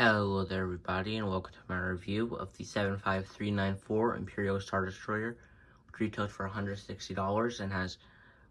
Hello there everybody, and welcome to my review of the 75394 Imperial Star Destroyer, which retails for $160 and has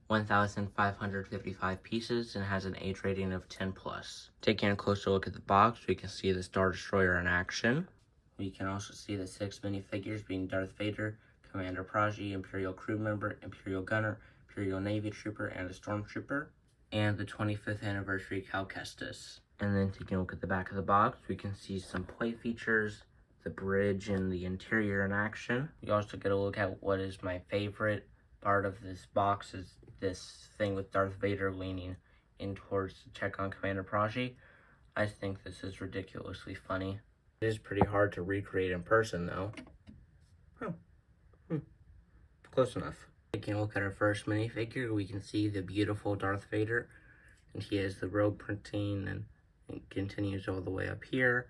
1,555 pieces and has an age rating of 10+. Taking a closer look at the box, we can see the Star Destroyer in action. We can also see the 6 minifigures being Darth Vader, Commander Prajji, Imperial crew member, Imperial gunner, Imperial Navy trooper, and a stormtrooper, and the 25th anniversary Cal Kestis. And then taking a look at the back of the box, we can see some play features, the bridge, and the interior in action. We also get a look at what is my favorite part of this box, is this thing with Darth Vader leaning in towards to check on Commander Prajji. I think this is ridiculously funny. It is pretty hard to recreate in person though. Close enough. Taking a look at our first minifigure, we can see the beautiful Darth Vader, and he has the robe printing, and it continues all the way up here,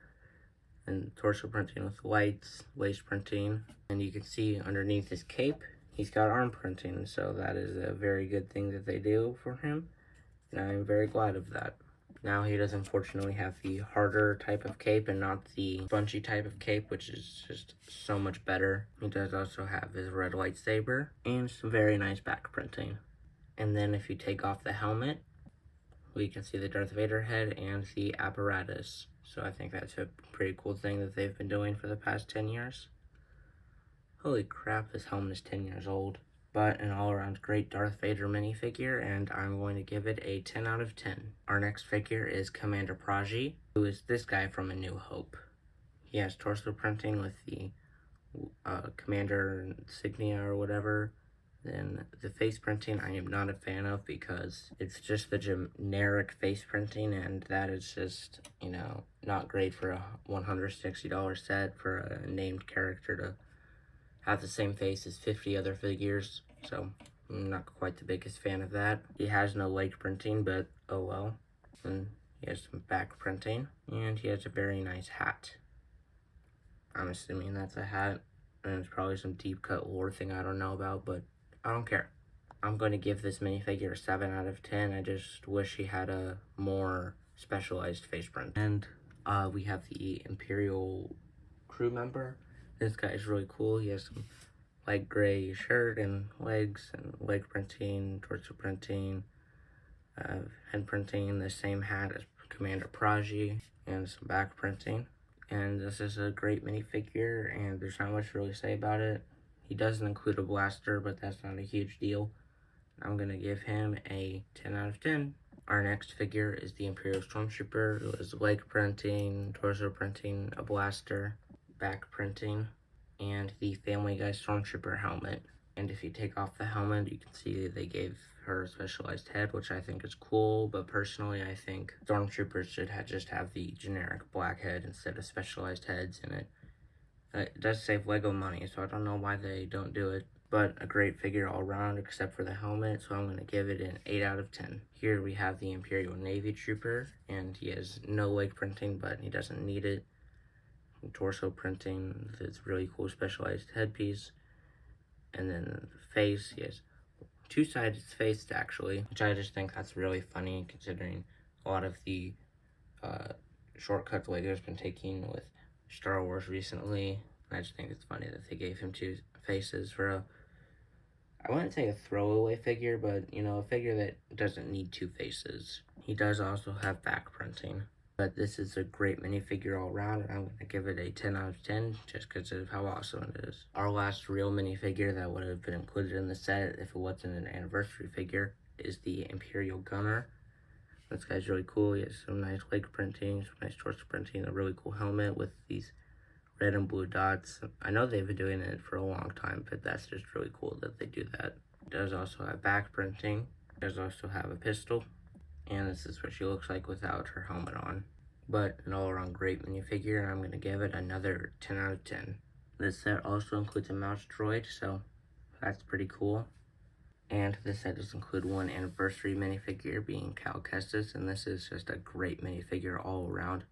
and torso printing with lights, lace printing, and you can see underneath his cape, he's got arm printing, so that is a very good thing that they do for him, and I'm very glad of that. Now he does unfortunately have the harder type of cape and not the spongy type of cape, which is just so much better. He does also have his red lightsaber and some very nice back printing. And then if you take off the helmet, we can see the Darth Vader head and the apparatus. So I think that's a pretty cool thing that they've been doing for the past 10 years. Holy crap, this helmet is 10 years old. But an all-around great Darth Vader minifigure, and I'm going to give it a 10 out of 10. Our next figure is Commander Prajji, who is this guy from A New Hope. He has torso printing with the Commander insignia or whatever. Then the face printing I am not a fan of because it's just the generic face printing, and that is just, not great for a $160 set for a named character to have the same face as 50 other figures, so I'm not quite the biggest fan of that. He has no leg printing, but oh well. And he has some back printing, and he has a very nice hat. I'm assuming that's a hat, and it's probably some deep cut lore thing I don't know about, but I don't care. I'm going to give this minifigure a 7 out of 10. I just wish he had a more specialized face print. And we have the Imperial crew member. This guy is really cool. He has some light gray shirt and legs, and leg printing, torso printing, head printing, the same hat as Commander Prajji, and some back printing. And this is a great minifigure, and there's not much to really say about it. He doesn't include a blaster, but that's not a huge deal. I'm going to give him a 10 out of 10. Our next figure is the Imperial Stormtrooper, who has leg printing, torso printing, a blaster, back printing, and the Family Guy Stormtrooper helmet. And if you take off the helmet, you can see they gave her a specialized head, which I think is cool, but personally I think Stormtroopers should just have the generic black head instead of specialized heads in it. It does save Lego money, so I don't know why they don't do it. But a great figure all around except for the helmet, so I'm going to give it an 8 out of 10. Here we have the Imperial Navy Trooper, and he has no leg printing, but he doesn't need it. Torso printing, this really cool specialized headpiece. And then the face, he has two-sided face actually, which I just think that's really funny considering a lot of the shortcuts Lego's been taking with Star Wars recently. I just think it's funny that they gave him two faces for a, I wouldn't say a throwaway figure, but a figure that doesn't need two faces. He does also have back printing, but this is a great minifigure all around, and I'm going to give it a 10 out of 10 just because of how awesome it is. Our last real minifigure that would have been included in the set if it wasn't an anniversary figure is the Imperial Gunner. This guy's really cool. He has some nice leg printing, some nice torso printing, a really cool helmet with these red and blue dots. I know they've been doing it for a long time, but that's just really cool that they do that. It does also have back printing. It does also have a pistol. And this is what she looks like without her helmet on. But an all-around great minifigure, and I'm going to give it another 10 out of 10. This set also includes a mouse droid, so that's pretty cool. And this set does include one anniversary minifigure being Cal Kestis, and this is just a great minifigure all around.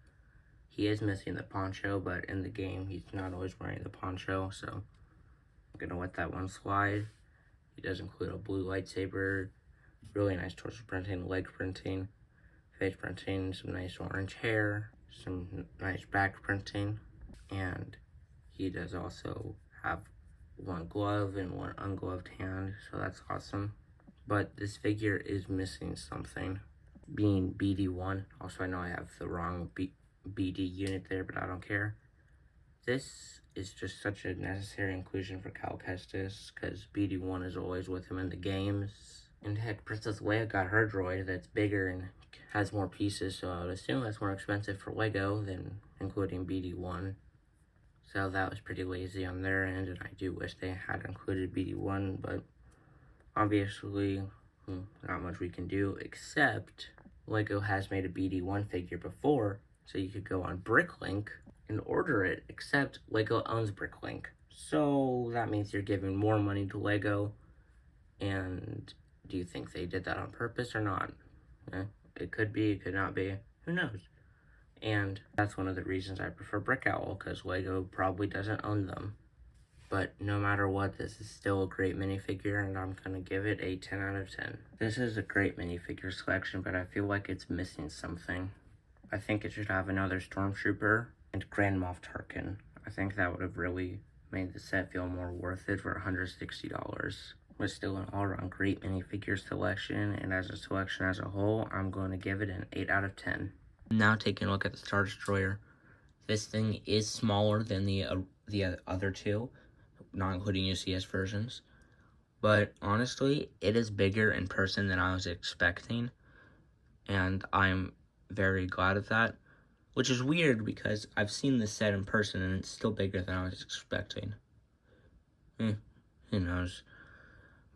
He is missing the poncho, but in the game he's not always wearing the poncho, so I'm going to let that one slide. He does include a blue lightsaber, really nice torso printing, leg printing, face printing, some nice orange hair, some nice back printing, and he does also have one glove and one ungloved hand, so that's awesome. But this figure is missing something, being BD1. Also, I know I have the wrong BD unit there, but I don't care. This is just such a necessary inclusion for Cal Kestis, because BD1 is always with him in the games. And heck, Princess Leia got her droid that's bigger and has more pieces, so I would assume that's more expensive for LEGO than including BD1. So that was pretty lazy on their end, and I do wish they had included BD1, but obviously, not much we can do, except LEGO has made a BD1 figure before, so you could go on Bricklink and order it, except LEGO owns Bricklink. So that means you're giving more money to LEGO, and do you think they did that on purpose or not? It could be, it could not be, who knows? And that's one of the reasons I prefer Brick Owl, because LEGO probably doesn't own them. But no matter what, this is still a great minifigure, and I'm going to give it a 10 out of 10. This is a great minifigure selection, but I feel like it's missing something. I think it should have another Stormtrooper and Grand Moff Tarkin. I think that would have really made the set feel more worth it for $160. But still an all-around great minifigure selection, and as a selection as a whole, I'm going to give it an 8 out of 10. Now taking a look at the Star Destroyer. This thing is smaller than the other two, not including UCS versions. But honestly, it is bigger in person than I was expecting, and I'm very glad of that. Which is weird because I've seen this set in person and it's still bigger than I was expecting. Who knows?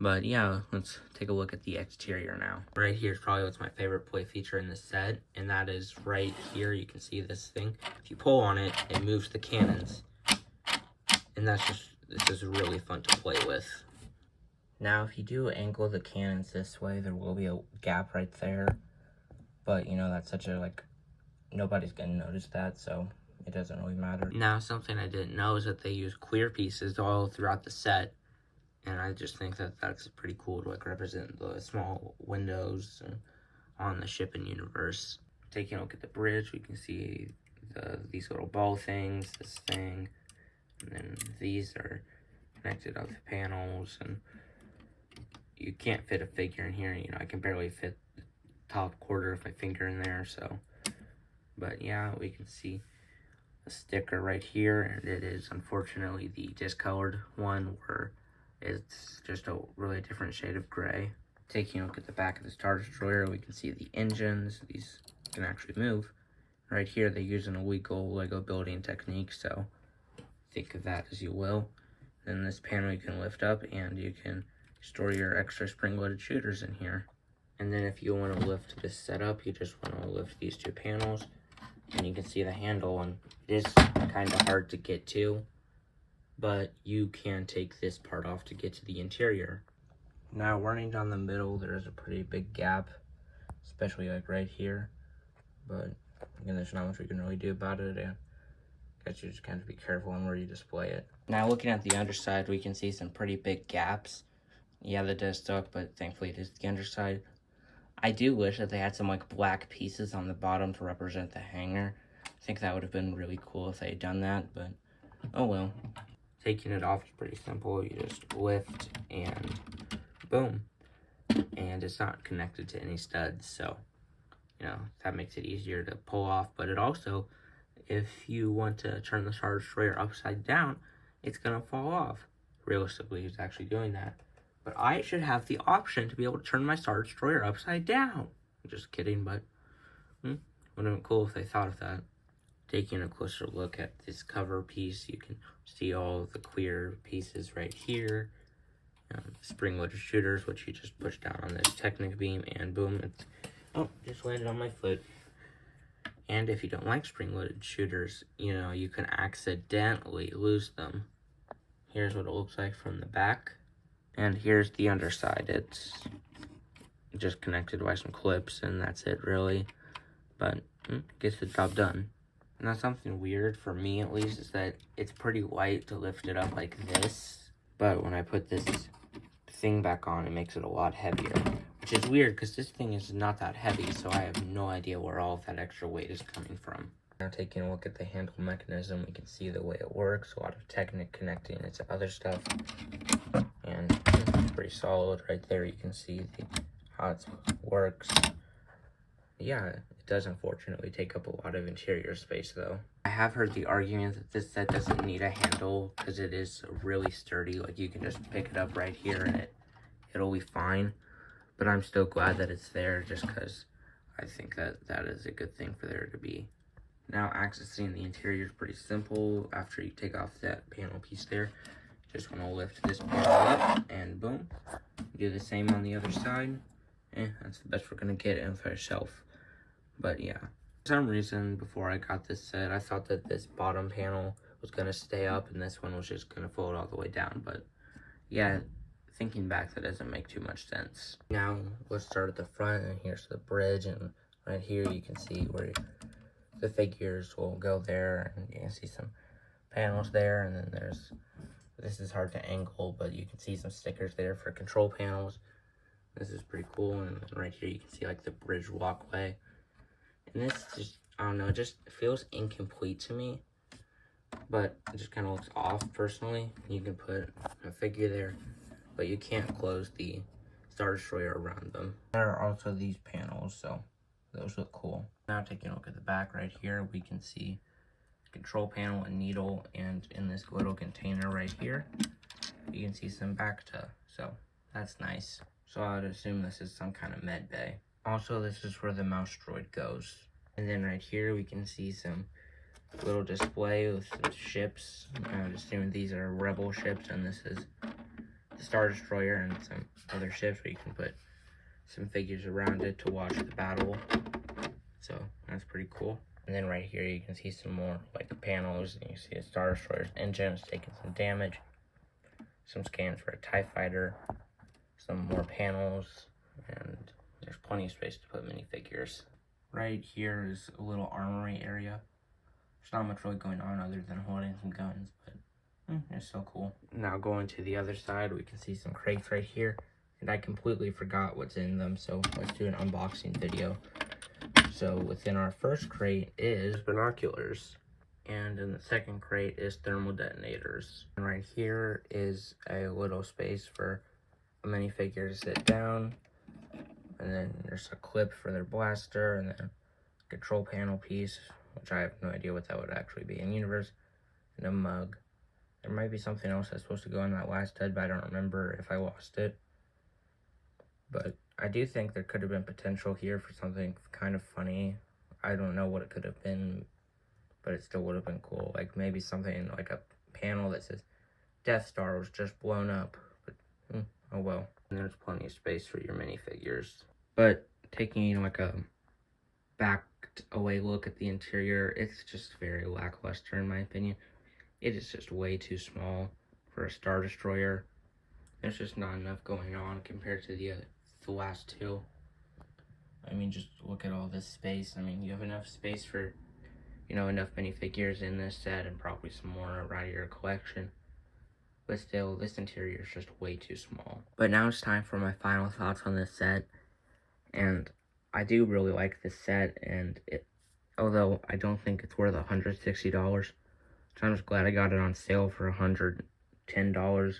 But yeah, let's take a look at the exterior now. Right here is probably what's my favorite play feature in this set, and that is right here. You can see this thing. If you pull on it, it moves the cannons. And this is really fun to play with. Now, if you do angle the cannons this way, there will be a gap right there. But, you know, that's such a, nobody's gonna notice that, so it doesn't really matter. Now, something I didn't know is that they use clear pieces all throughout the set. And I just think that that's pretty cool to represent the small windows on the shipping universe. Taking a look at the bridge, we can see these little ball things, this thing, and then these are connected up to panels, and you can't fit a figure in here. You know, I can barely fit the top quarter of my finger in there, so. But yeah, we can see a sticker right here, and it is unfortunately the discolored one where it's just a really different shade of gray. Taking a look at the back of the Star Destroyer, we can see the engines. These can actually move. Right here, they use an illegal LEGO building technique, so think of that as you will. Then this panel you can lift up, and you can store your extra spring-loaded shooters in here. And then if you want to lift this setup, you just want to lift these two panels, and you can see the handle, and it is kind of hard to get to, but you can take this part off to get to the interior. Now, running down the middle, there's a pretty big gap, especially right here, but again, there's not much we can really do about it. I guess you just kind of be careful on where you display it. Now, looking at the underside, we can see some pretty big gaps. Yeah, that does suck, but thankfully it is the underside. I do wish that they had some black pieces on the bottom to represent the hanger. I think that would have been really cool if they had done that, but oh well. Taking it off is pretty simple. You just lift and boom. And it's not connected to any studs, so, you know, that makes it easier to pull off. But it also, if you want to turn the Star Destroyer upside down, it's going to fall off. Realistically, it's actually doing that. But I should have the option to be able to turn my Star Destroyer upside down. I'm just kidding, but would have been cool if they thought of that. Taking a closer look at this cover piece, you can see all the clear pieces right here. Spring-loaded shooters, which you just push down on this Technic beam, and boom, it's, oh, just landed on my foot. And if you don't like spring-loaded shooters, you know, you can accidentally lose them. Here's what it looks like from the back. And here's the underside. It's just connected by some clips, and that's it, really. But gets the job done. Now, something weird, for me at least, is that it's pretty light to lift it up like this. But when I put this thing back on, it makes it a lot heavier. Which is weird, because this thing is not that heavy, so I have no idea where all of that extra weight is coming from. Now taking a look at the handle mechanism, we can see the way it works, a lot of Technic connecting it to other stuff, and it's pretty solid. Right there you can see how it works. Yeah, it does unfortunately take up a lot of interior space though. I have heard the argument that this set doesn't need a handle because it is really sturdy. Like, you can just pick it up right here and it'll be fine. But I'm still glad that it's there, just because I think that that is a good thing for there to be. Now, accessing the interior is pretty simple. After you take off that panel piece there, you just want to lift this panel up and boom. Do the same on the other side. That's the best we're going to get in for a shelf. But yeah, for some reason, before I got this set, I thought that this bottom panel was going to stay up and this one was just going to fold all the way down. But yeah, thinking back, that doesn't make too much sense. Now, let's start at the front, and here's the bridge, and right here you can see where the figures will go there, and you can see some panels there, and then this is hard to angle, but you can see some stickers there for control panels. This is pretty cool, and right here you can see like the bridge walkway. And this just, I don't know, it just feels incomplete to me, but it just kind of looks off personally. You can put a figure there, but you can't close the Star Destroyer around them. There are also these panels, so those look cool. Now taking a look at the back right here, we can see the control panel and needle, and in this little container right here, you can see some Bacta, so that's nice. So I would assume this is some kind of med bay. Also, this is where the mouse droid goes. And then right here, we can see some little display with some ships. I would assume these are Rebel ships, and this is the Star Destroyer and some other ships where you can put some figures around it to watch the battle. So that's pretty cool. And then right here, you can see some more like panels, and you see a Star Destroyer's engine is taking some damage. Some scans for a TIE fighter, some more panels, and there's plenty of space to put minifigures. Right here is a little armory area. There's not much really going on other than holding some guns, but it's so cool. Now going to the other side, we can see some crates right here, and I completely forgot what's in them, so let's do an unboxing video. So within our first crate is binoculars, and in the second crate is thermal detonators. And right here is a little space for a minifigure to sit down, and then there's a clip for their blaster, and then a control panel piece, which I have no idea what that would actually be in universe, and a mug. There might be something else that's supposed to go in that last head, but I don't remember if I lost it. But I do think there could have been potential here for something kind of funny. I don't know what it could have been, but it still would have been cool. Like maybe something like a panel that says Death Star was just blown up, but oh well. And there's plenty of space for your minifigures. But taking like a backed away look at the interior, it's just very lackluster in my opinion. It is just way too small for a Star Destroyer. There's just not enough going on compared to the last two. I mean, just look at all this space. I mean, you have enough space for, you know, enough minifigures in this set and probably some more around your collection. But still, this interior is just way too small. But now it's time for my final thoughts on this set. And I do really like this set, and although I don't think it's worth $160, so I'm just glad I got it on sale for $110,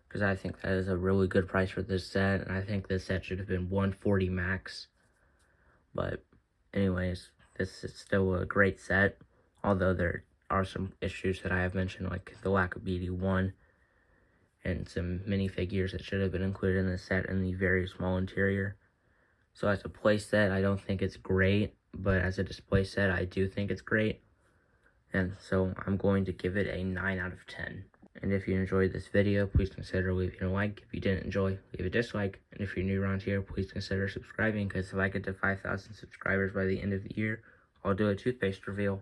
because I think that is a really good price for this set, and I think this set should have been $140 max. But anyways, this is still a great set, although there are some issues that I have mentioned, like the lack of BD1 and some minifigures that should have been included in the set and the very small interior. So as a play set, I don't think it's great, but as a display set, I do think it's great. And so I'm going to give it a 9 out of 10. And if you enjoyed this video, please consider leaving a like. If you didn't enjoy, leave a dislike. And if you're new around here, please consider subscribing, because if I get to 5,000 subscribers by the end of the year, I'll do a toothpaste reveal.